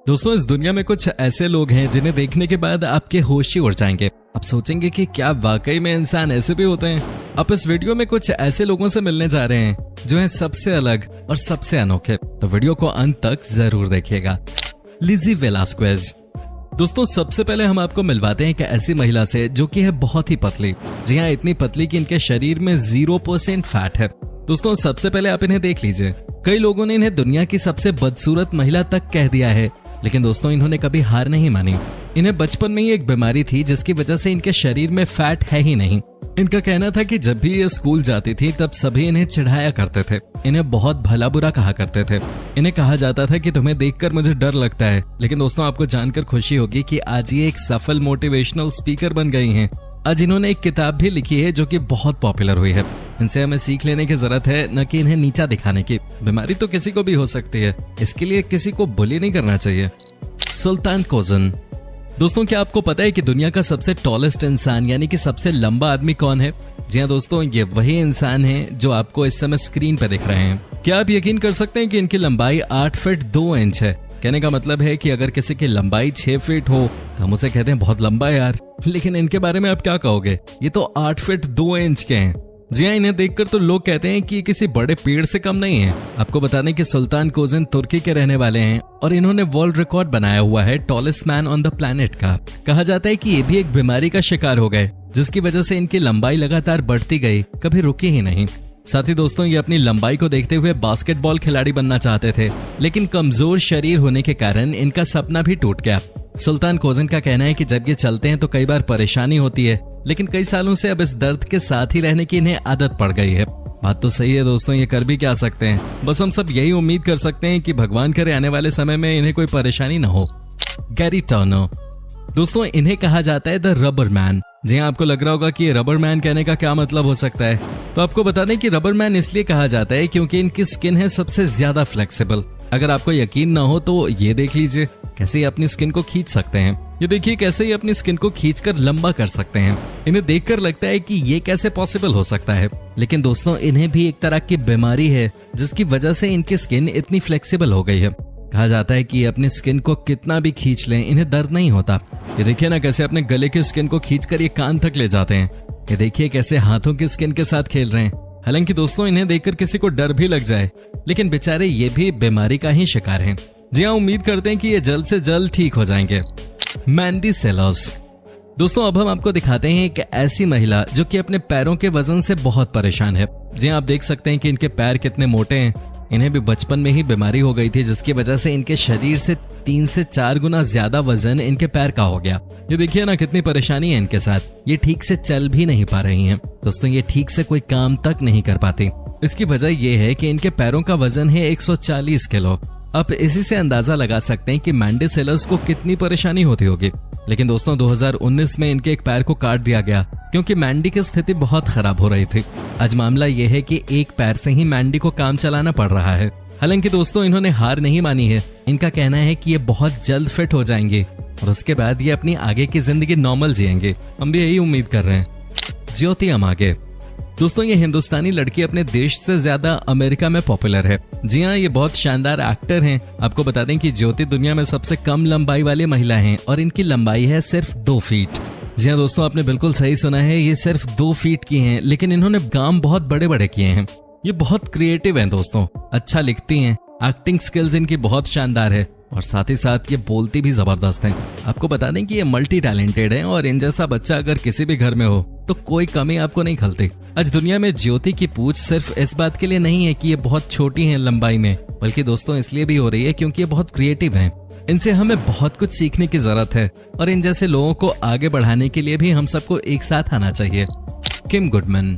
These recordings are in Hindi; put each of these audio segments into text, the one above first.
दोस्तों, इस दुनिया में कुछ ऐसे लोग हैं जिन्हें देखने के बाद आपके होश ही उड़ जाएंगे। आप सोचेंगे कि क्या वाकई में इंसान ऐसे भी होते हैं। आप इस वीडियो में कुछ ऐसे लोगों से मिलने जा रहे हैं जो हैं सबसे अलग और सबसे अनोखे, तो वीडियो को अंत तक जरूर देखिएगा। लिज़ी वेलास्क्वेज। दोस्तों, सबसे पहले हम आपको मिलवाते हैं एक ऐसी महिला से जो कि है बहुत ही पतली। जी हाँ, इतनी पतली कि इनके शरीर में 0% फैट है। दोस्तों, सबसे पहले आप इन्हें देख लीजिए। कई लोगों ने इन्हें दुनिया की सबसे बदसूरत महिला तक कह दिया है, लेकिन दोस्तों इन्होंने कभी हार नहीं मानी। इन्हें बचपन में ही एक बीमारी थी जिसकी वजह से इनके शरीर में फैट है ही नहीं। इनका कहना था कि जब भी ये स्कूल जाती थी तब सभी इन्हें चिढ़ाया करते थे, इन्हें बहुत भला बुरा कहा करते थे। इन्हें कहा जाता था कि तुम्हें देखकर मुझे डर लगता है। लेकिन दोस्तों, आपको जानकर खुशी होगी कि आज ये एक सफल मोटिवेशनल स्पीकर बन गई हैं। आज इन्होंने एक किताब भी लिखी है जो कि बहुत पॉपुलर हुई है। इनसे हमें सीख लेने की जरूरत है, न कि इन्हें नीचा दिखाने की। बीमारी तो किसी को भी हो सकती है, इसके लिए किसी को बुली नहीं करना चाहिए। सुल्तान कोज़न। दोस्तों, क्या आपको पता है कि दुनिया का सबसे टॉलेस्ट इंसान यानी कि सबसे लंबा आदमी कौन है? जी हाँ दोस्तों, ये वही इंसान है जो आपको इस समय स्क्रीन पे दिख रहे हैं। क्या आप यकीन कर सकते हैं कि इनकी लंबाई 8 फीट 2 इंच है? कहने का मतलब है कि अगर किसी की लंबाई 6 फीट हो तो हम उसे कहते हैं बहुत लंबा है यार। लेकिन इनके बारे में आप क्या कहोगे? ये तो 8 फीट 2 इंच के हैं। जी हाँ, इन्हें देखकर तो लोग कहते हैं कि ये किसी बड़े पेड़ से कम नहीं है। आपको बता दें कि सुल्तान कोज़न तुर्की के रहने वाले हैं और इन्होंने वर्ल्ड रिकॉर्ड बनाया हुआ है tallest man on the planet का। कहा जाता है कि ये भी एक बीमारी का शिकार हो गए जिसकी वजह से इनकी लंबाई लगातार बढ़ती गई, कभी रुकी ही नहीं। साथ ही दोस्तों, ये अपनी लंबाई को देखते हुए बास्केटबॉल खिलाड़ी बनना चाहते थे, लेकिन कमजोर शरीर होने के कारण इनका सपना भी टूट गया। सुल्तान कोज़न का कहना है कि जब ये चलते हैं तो कई बार परेशानी होती है, लेकिन कई सालों से अब इस दर्द के साथ ही रहने की इन्हें आदत पड़ गई है। बात तो सही है दोस्तों, ये कर भी क्या सकते हैं। बस हम सब यही उम्मीद कर सकते हैं कि भगवान करे आने वाले समय में इन्हें कोई परेशानी न हो। Gary Turner. दोस्तों, इन्हें कहा जाता है द रबर मैन। जी हाँ, आपको लग रहा होगा कि रबर मैन कहने का क्या मतलब हो सकता है, तो आपको बता दें कि रबर मैन इसलिए कहा जाता है क्योंकि इनकी स्किन है सबसे ज्यादा फ्लेक्सिबल। अगर आपको यकीन ना हो तो ये देख लीजिए कैसे ये अपनी स्किन को खींच सकते हैं। ये देखिए कैसे ये अपनी स्किन को खींचकर लंबा कर सकते हैं। इन्हें देखकर लगता है कि ये कैसे पॉसिबल हो सकता है, लेकिन दोस्तों इन्हें भी एक तरह की बीमारी है जिसकी वजह से इनकी स्किन इतनी फ्लेक्सिबल हो गई है। कहा जाता है कि ये अपनी स्किन को कितना भी खींच लें इन्हें दर्द नहीं होता। ये देखिए ना कैसे अपने गले की स्किन को खींचकर ये कान तक ले जाते हैं। ये देखिए कैसे हाथों की स्किन के साथ खेल रहे हैं। हालांकि दोस्तों, इन्हें देखकर किसी को डर भी लग जाए, लेकिन बेचारे ये भी बीमारी का ही शिकार हैं। जी हाँ, उम्मीद करते हैं कि ये जल्द से जल्द ठीक हो जाएंगे। मैंडी सेलर्स। दोस्तों, अब हम आपको दिखाते हैं एक ऐसी महिला जो कि अपने पैरों के वजन से बहुत परेशान है। जी हाँ, आप देख सकते हैं कि इनके पैर कितने मोटे हैं। इन्हें भी बचपन में ही बीमारी हो गई थी जिसकी वजह से इनके शरीर से 3 से 4 गुना ज्यादा वजन इनके पैर का हो गया। ये देखिए ना कितनी परेशानी है इनके साथ। ये ठीक से चल भी नहीं पा रही हैं। दोस्तों, ये ठीक से कोई काम तक नहीं कर पाती। इसकी वजह यह है कि इनके पैरों का वजन है 140 किलो। आप इसी से अंदाजा लगा सकते हैं कि मैंडी सेलर्स को कितनी परेशानी होती होगी। लेकिन दोस्तों, 2019 में इनके एक पैर को काट दिया गया क्योंकि मैंडी की स्थिति बहुत खराब हो रही थी। आज मामला यह है कि एक पैर से ही मैंडी को काम चलाना पड़ रहा है। हालांकि दोस्तों, इन्होंने हार नहीं मानी है। इनका कहना है कि ये बहुत जल्द फिट हो जाएंगे और उसके बाद ये अपनी आगे की जिंदगी नॉर्मल जिएंगे। हम भी यही उम्मीद कर रहे हैं। ज्योति अमागे। दोस्तों, ये हिंदुस्तानी लड़की अपने देश से ज्यादा अमेरिका में पॉपुलर है। जी हाँ, ये बहुत शानदार एक्टर हैं। आपको बता दें कि ज्योति दुनिया में सबसे कम लंबाई वाली महिला हैं और इनकी लंबाई है सिर्फ 2 फीट। जी हाँ दोस्तों, आपने बिल्कुल सही सुना है, ये सिर्फ 2 फीट की हैं, लेकिन इन्होंने काम बहुत बड़े बड़े किए हैं। ये बहुत क्रिएटिव हैं दोस्तों, अच्छा लिखती हैं, एक्टिंग स्किल्स इनकी बहुत शानदार है और साथ ही साथ ये बोलती भी जबरदस्त हैं। आपको बता दें कि ये मल्टी टैलेंटेड हैं और इन जैसा बच्चा अगर किसी भी घर में हो तो कोई कमी आपको नहीं खलती। आज दुनिया में ज्योति की पूछ सिर्फ इस बात के लिए नहीं है कि ये बहुत छोटी हैं लंबाई में, बल्कि दोस्तों इसलिए भी हो रही है क्योंकि ये बहुत क्रिएटिव हैं। इनसे हमें बहुत कुछ सीखने की जरूरत है और इन जैसे लोगों को आगे बढ़ाने के लिए भी हम सबको एक साथ आना चाहिए। किम गुडमैन।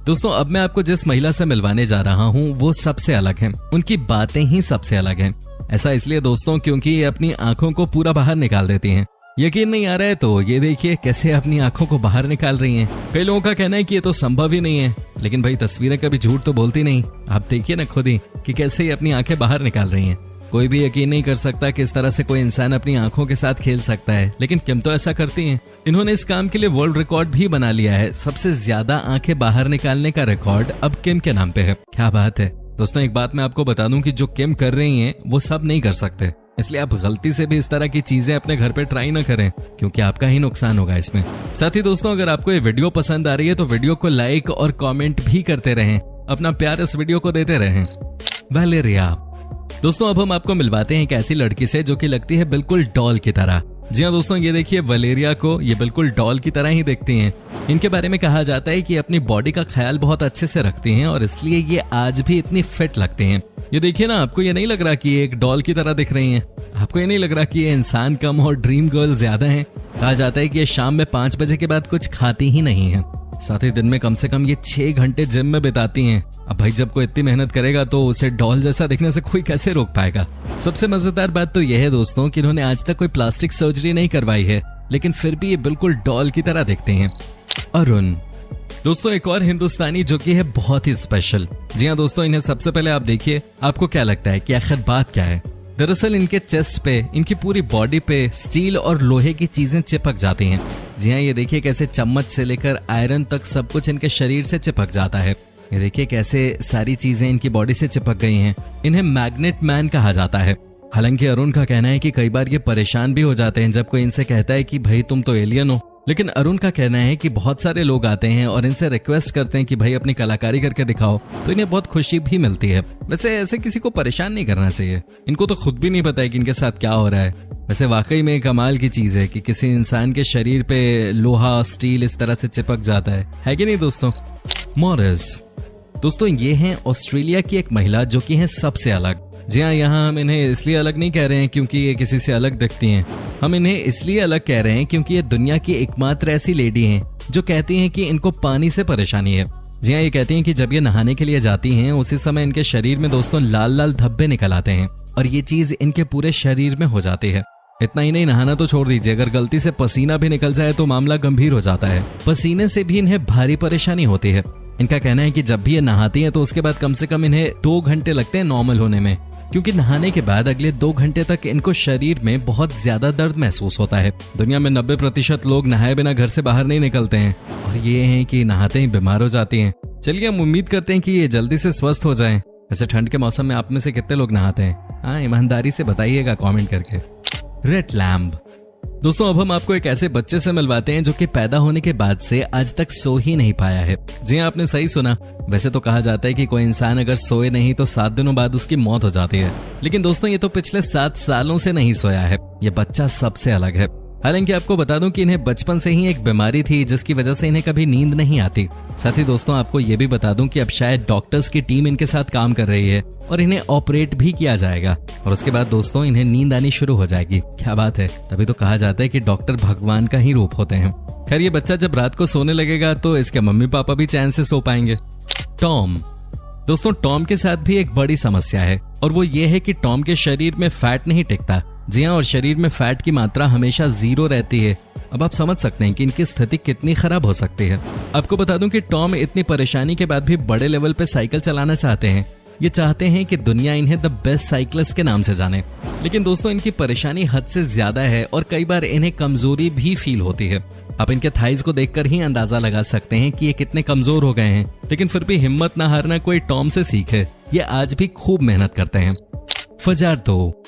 दोस्तों, अब मैं आपको जिस महिला से मिलवाने जा रहा हूँ वो सबसे अलग है। उनकी बातें ही सबसे अलग हैं। ऐसा इसलिए दोस्तों क्योंकि ये अपनी आंखों को पूरा बाहर निकाल देती हैं। यकीन नहीं आ रहा है तो ये देखिए कैसे अपनी आंखों को बाहर निकाल रही हैं। कई लोगों का कहना है कि ये तो संभव ही नहीं है, लेकिन भाई तस्वीरें कभी झूठ तो बोलती नहीं। आप देखिए ना खुद ही कि कैसे ये अपनी आंखें बाहर निकाल रही हैं। कोई भी यकीन नहीं कर सकता कि इस तरह से कोई इंसान अपनी आंखों के साथ खेल सकता है, लेकिन किम तो ऐसा करती हैं। इन्होंने इस काम के लिए वर्ल्ड रिकॉर्ड भी बना लिया है। सबसे ज्यादा आंखें बाहर निकालने का रिकॉर्ड अब किम के नाम पे है। क्या बात है दोस्तों। एक बात मैं आपको बता दूं कि जो किम कर रही हैं वो सब नहीं कर सकते। इसलिए आप गलती से भी इस तरह की चीजें अपने घर पे ट्राई ना करें, क्योंकि आपका ही नुकसान होगा इसमें। साथ ही दोस्तों, अगर आपको ये वीडियो पसंद आ रही है तो वीडियो को लाइक और कमेंट भी करते रहें, अपना प्यार इस वीडियो को देते रहें। वैलेरिया। दोस्तों, अब हम आपको मिलवाते हैं एक ऐसी लड़की से जो कि लगती है बिल्कुल डॉल की तरह। जी हाँ दोस्तों, ये देखिए वैलेरिया को, ये बिल्कुल डॉल की तरह ही दिखती हैं। इनके बारे में कहा जाता है कि अपनी बॉडी का ख्याल बहुत अच्छे से रखती हैं और इसलिए ये आज भी इतनी फिट लगती हैं। ये देखिए ना, आपको ये नहीं लग रहा कि ये एक डॉल की तरह दिख रही हैं? आपको ये नहीं लग रहा कि ये इंसान कम और ड्रीम गर्ल ज्यादा हैं? कहा जाता है कि ये शाम में 5 बजे के बाद कुछ खाती ही नहीं है। साथ ही दिन में कम से कम ये 6 घंटे जिम में बिताती हैं। अब भाई, जब कोई इतनी मेहनत करेगा तो उसे डॉल जैसा दिखने से कोई कैसे रोक पाएगा। सबसे मजेदार बात तो यह है दोस्तों कि इन्होंने आज तक कोई प्लास्टिक सर्जरी नहीं करवाई है, लेकिन फिर भी ये बिल्कुल डॉल की तरह दिखते हैं। अरुण। दोस्तों, एक और हिंदुस्तानी जो कि है बहुत ही स्पेशल। जी हाँ दोस्तों, इन्हें सबसे पहले आप देखिए, आपको क्या लगता है कि आखिर बात क्या है? दरअसल इनके चेस्ट पे, इनकी पूरी बॉडी पे स्टील और लोहे की चीजें चिपक जाती हैं। जी हाँ, ये देखिए कैसे चम्मच से लेकर आयरन तक सब कुछ इनके शरीर से चिपक जाता है। ये देखिए कैसे सारी चीजें इनकी बॉडी से चिपक गई हैं। इन्हें मैग्नेट मैन कहा जाता है। हालांकि अरुण का कहना है कि कई बार ये परेशान भी हो जाते हैं जब कोई इनसे कहता है कि भाई तुम तो एलियन हो। लेकिन अरुण का कहना है कि बहुत सारे लोग आते हैं और इनसे रिक्वेस्ट करते हैं कि भाई अपनी कलाकारी करके दिखाओ, तो इन्हें बहुत खुशी भी मिलती है। वैसे ऐसे किसी को परेशान नहीं करना चाहिए, इनको तो खुद भी नहीं पता है कि इनके साथ क्या हो रहा है। वैसे वाकई में कमाल की चीज है कि किसी इंसान के शरीर पे लोहा स्टील इस तरह से चिपक जाता है कि नहीं दोस्तों? मॉरिस। दोस्तों, ये हैं ऑस्ट्रेलिया की एक महिला जो कि है सबसे अलग। जी हाँ, यहाँ हम इन्हें इसलिए अलग नहीं कह रहे हैं क्योंकि ये किसी से अलग दिखती हैं। हम इन्हें इसलिए अलग कह रहे हैं क्योंकि ये दुनिया की एकमात्र ऐसी लेडी हैं जो कहती हैं कि इनको पानी से परेशानी है। जी हाँ, ये कहती हैं कि जब ये नहाने के लिए जाती हैं उसी समय इनके शरीर में दोस्तों लाल लाल धब्बे निकल आते हैं और ये चीज इनके पूरे शरीर में हो जाती है। इतना ही नहीं, नहाना तो छोड़ दीजिए, अगर गलती से पसीना भी निकल जाए तो मामला गंभीर हो जाता है। पसीने से भी इन्हें भारी परेशानी होती है। इनका कहना है कि जब भी ये नहाती हैं तो उसके बाद कम से कम इन्हें 2 घंटे लगते हैं नॉर्मल होने में, क्योंकि नहाने के बाद अगले 2 घंटे तक इनको शरीर में बहुत ज्यादा दर्द महसूस होता है। दुनिया में 90% लोग नहाए बिना घर से बाहर नहीं निकलते हैं और ये हैं कि नहाते ही बीमार हो जाती हैं। चलिए, हम उम्मीद करते हैं कि ये जल्दी से स्वस्थ हो जाएं। वैसे ठंड के मौसम में आप में से कितने लोग नहाते हैं? हाँ, ईमानदारी से बताइएगा कमेंट करके। Red lamb. दोस्तों, अब हम आपको एक ऐसे बच्चे से मिलवाते हैं जो कि पैदा होने के बाद से आज तक सो ही नहीं पाया है। जी हाँ, आपने सही सुना। वैसे तो कहा जाता है कि कोई इंसान अगर सोए नहीं तो 7 दिनों बाद उसकी मौत हो जाती है, लेकिन दोस्तों ये तो पिछले 7 सालों से नहीं सोया है। ये बच्चा सबसे अलग है। हालांकि आपको बता दूं कि इन्हें बचपन से ही एक बीमारी थी जिसकी वजह से इन्हें कभी नींद नहीं आती। साथ ही दोस्तों, आपको ये भी बता दूं कि अब शायद डॉक्टर्स की टीम इनके साथ काम कर रही है और इन्हें ऑपरेट भी किया जाएगा और उसके बाद दोस्तों इन्हें नींद आनी शुरू हो जाएगी। क्या बात है! तभी तो कहा जाता है कि डॉक्टर भगवान का ही रूप होते हैं। खैर, ये बच्चा जब रात को सोने लगेगा तो इसके मम्मी पापा भी चैन से सो पाएंगे। टॉम। दोस्तों, टॉम के साथ भी एक बड़ी समस्या है और वो ये है कि टॉम के शरीर में फैट नहीं टिकता। जी हाँ, और शरीर में फैट की मात्रा हमेशा 0 रहती है। अब आप समझ सकते हैं कि इनकी स्थिति कितनी खराब हो सकती है। आपको बता दूं कि टॉम इतनी परेशानी के बाद भी बड़े लेवल पे साइकिल चलाना चाहते हैं। ये चाहते हैं कि दुनिया इन्हें द बेस्ट साइकिलिस्ट के नाम से जाने। लेकिन दोस्तों, इनकी परेशानी हद से ज्यादा है और कई बार इन्हें कमजोरी भी फील होती है। आप इनके थाइज को देखकर ही अंदाजा लगा सकते हैं कि ये कितने कमजोर हो गए हैं। लेकिन फिर भी हिम्मत ना हारना कोई टॉम से सीखे। ये आज भी खूब मेहनत करते हैं। फजारतो।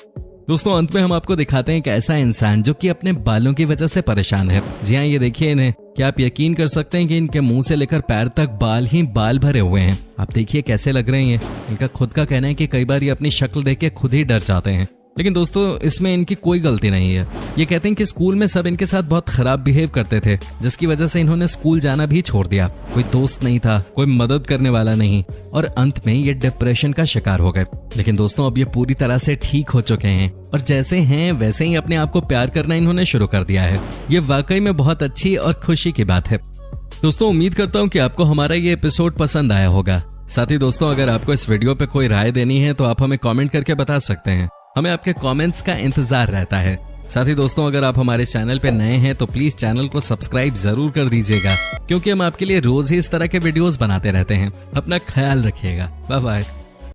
दोस्तों, अंत में हम आपको दिखाते हैं एक ऐसा इंसान जो कि अपने बालों की वजह से परेशान है। जी हाँ, ये देखिए इन्हें। क्या आप यकीन कर सकते हैं कि इनके मुंह से लेकर पैर तक बाल ही बाल भरे हुए हैं। आप देखिए कैसे लग रहे हैं। इनका खुद का कहना है कि कई बार ये अपनी शक्ल देख के खुद ही डर जाते हैं। लेकिन दोस्तों, इसमें इनकी कोई गलती नहीं है। ये कहते हैं कि स्कूल में सब इनके साथ बहुत खराब बिहेव करते थे, जिसकी वजह से इन्होंने स्कूल जाना भी छोड़ दिया। कोई दोस्त नहीं था, कोई मदद करने वाला नहीं और अंत में ये डिप्रेशन का शिकार हो गए। लेकिन दोस्तों, अब ये पूरी तरह से ठीक हो चुके हैं और जैसे हैं वैसे ही अपने आप को प्यार करना इन्होंने शुरू कर दिया है। ये वाकई में बहुत अच्छी और खुशी की बात है। दोस्तों, उम्मीद करता हूँ कि आपको हमारा ये एपिसोड पसंद आया होगा। साथ ही दोस्तों, अगर आपको इस वीडियो पे कोई राय देनी है तो आप हमें कमेंट करके बता सकते हैं। हमें आपके कमेंट्स का इंतजार रहता है। साथ ही दोस्तों, अगर आप हमारे चैनल पे नए हैं तो प्लीज चैनल को सब्सक्राइब जरूर कर दीजिएगा, क्योंकि हम आपके लिए रोज ही इस तरह के वीडियोस बनाते रहते हैं। अपना ख्याल रखिएगा। Bye bye.